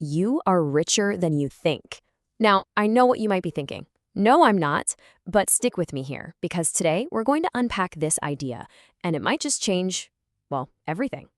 You are richer than you think. Now, I know what you might be thinking. No, I'm not, but stick with me here because today we're going to unpack this idea, and it might just change, well, everything.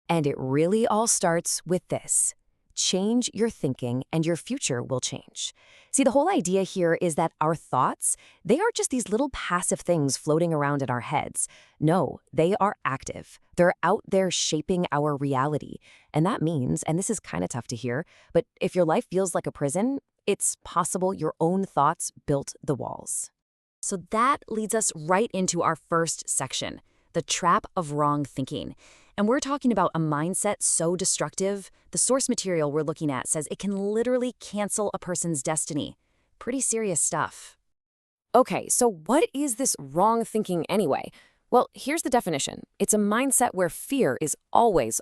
And it really all starts with this. Change your thinking and your future will change. See, the whole idea here is that our thoughts, they aren't just these little passive things floating around in our heads. No, they are active. They're out there shaping our reality. And that means, and this is kind of tough to hear, but if your life feels like a prison, it's possible your own thoughts built the walls. So that leads us right into our first section, the trap of wrong thinking. And we're talking about a mindset so destructive, the source material we're looking at says it can literally cancel a person's destiny. Pretty serious stuff. Okay, so what is this wrong thinking anyway? Well, here's the definition. It's a mindset where fear is always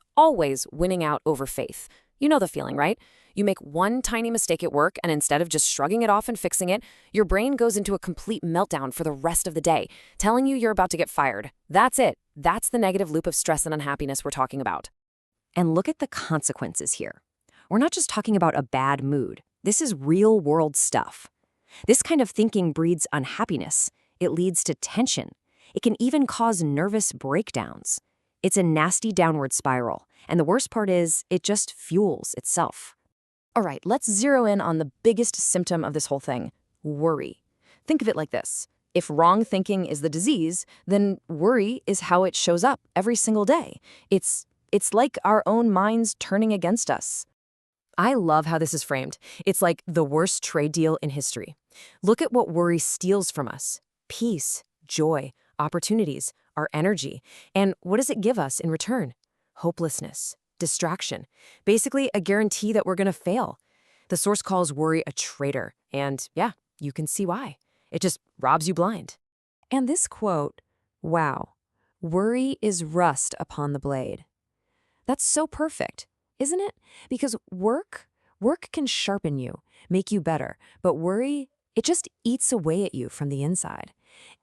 winning out over faith. You know the feeling, right? You make one tiny mistake at work, and instead of just shrugging it off and fixing it, your brain goes into a complete meltdown for the rest of the day, telling you you're about to get fired. That's it. That's the negative loop of stress and unhappiness we're talking about. And look at the consequences here. We're not just talking about a bad mood. This is real-world stuff. This kind of thinking breeds unhappiness. It leads to tension. It can even cause nervous breakdowns. It's a nasty downward spiral, and the worst part is it just fuels itself. All right, let's zero in on the biggest symptom of this whole thing, worry. Think of it like this. If wrong thinking is the disease, then worry is how it shows up every single day. It's like our own minds turning against us. I love how this is framed. It's like the worst trade deal in history. Look at what worry steals from us. Peace, joy, opportunities, our energy. And what does it give us in return? Hopelessness, distraction, basically a guarantee that we're going to fail. The source calls worry a traitor, and yeah, you can see why. It just robs you blind. And this quote, wow, worry is rust upon the blade. That's so perfect, isn't it? Because work can sharpen you, make you better, but worry, it just eats away at you from the inside.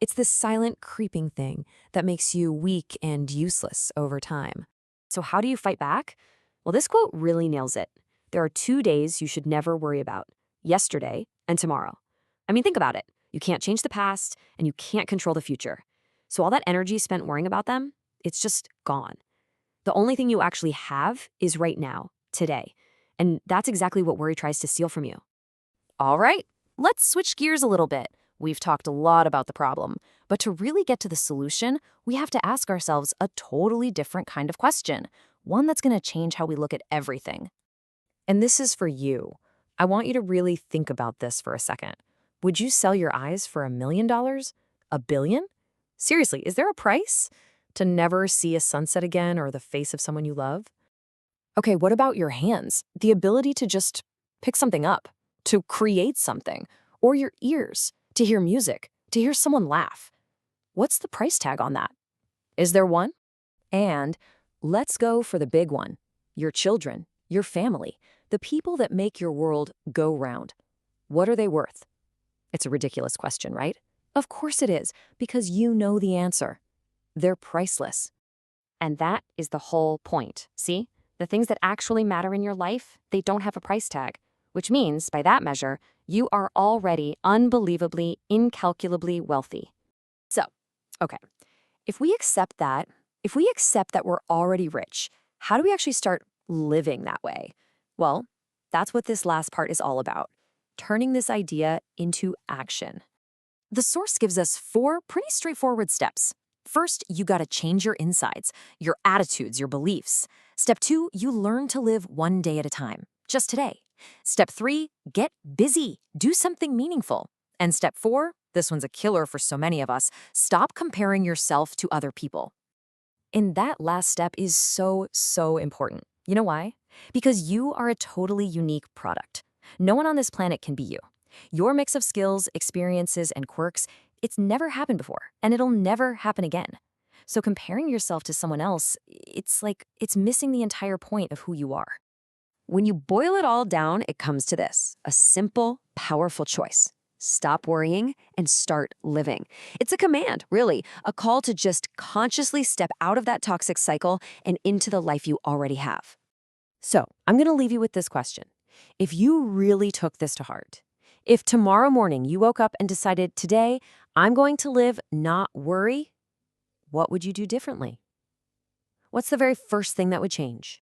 It's this silent creeping thing that makes you weak and useless over time. So how do you fight back? Well, this quote really nails it. There are 2 days you should never worry about, yesterday and tomorrow. I mean, think about it. You can't change the past, and you can't control the future. So all that energy spent worrying about them, it's just gone. The only thing you actually have is right now, today. And that's exactly what worry tries to steal from you. All right, let's switch gears a little bit. We've talked a lot about the problem, but to really get to the solution, we have to ask ourselves a totally different kind of question, one that's going to change how we look at everything. And this is for you. I want you to really think about this for a second. Would you sell your eyes for $1 million? $1 billion? Seriously, is there a price? To never see a sunset again or the face of someone you love? Okay, what about your hands? The ability to just pick something up, to create something, or your ears, to hear music, to hear someone laugh. What's the price tag on that? Is there one? And let's go for the big one. Your children, your family, the people that make your world go round. What are they worth? It's a ridiculous question, right? Of course it is, because you know the answer. They're priceless. And that is the whole point, see? The things that actually matter in your life, they don't have a price tag, which means, by that measure, you are already unbelievably, incalculably wealthy. So, okay, if we accept that we're already rich, how do we actually start living that way? Well, that's what this last part is all about, turning this idea into action. The source gives us 4 pretty straightforward steps. First, you gotta change your insides, your attitudes, your beliefs. Step 2, you learn to live one day at a time, just today. Step 3, get busy, do something meaningful. And step 4, this one's a killer for so many of us, stop comparing yourself to other people. And that last step is so important. You know why? Because you are a totally unique product. No one on this planet can be you. Your mix of skills, experiences, and quirks, it's never happened before, and it'll never happen again. So comparing yourself to someone else, it's like it's missing the entire point of who you are. When you boil it all down, it comes to this, a simple, powerful choice. Stop worrying and start living. It's a command, really, a call to just consciously step out of that toxic cycle and into the life you already have. So I'm going to leave you with this question. If you really took this to heart, if tomorrow morning you woke up and decided, today I'm going to live, not worry, what would you do differently? What's the very first thing that would change?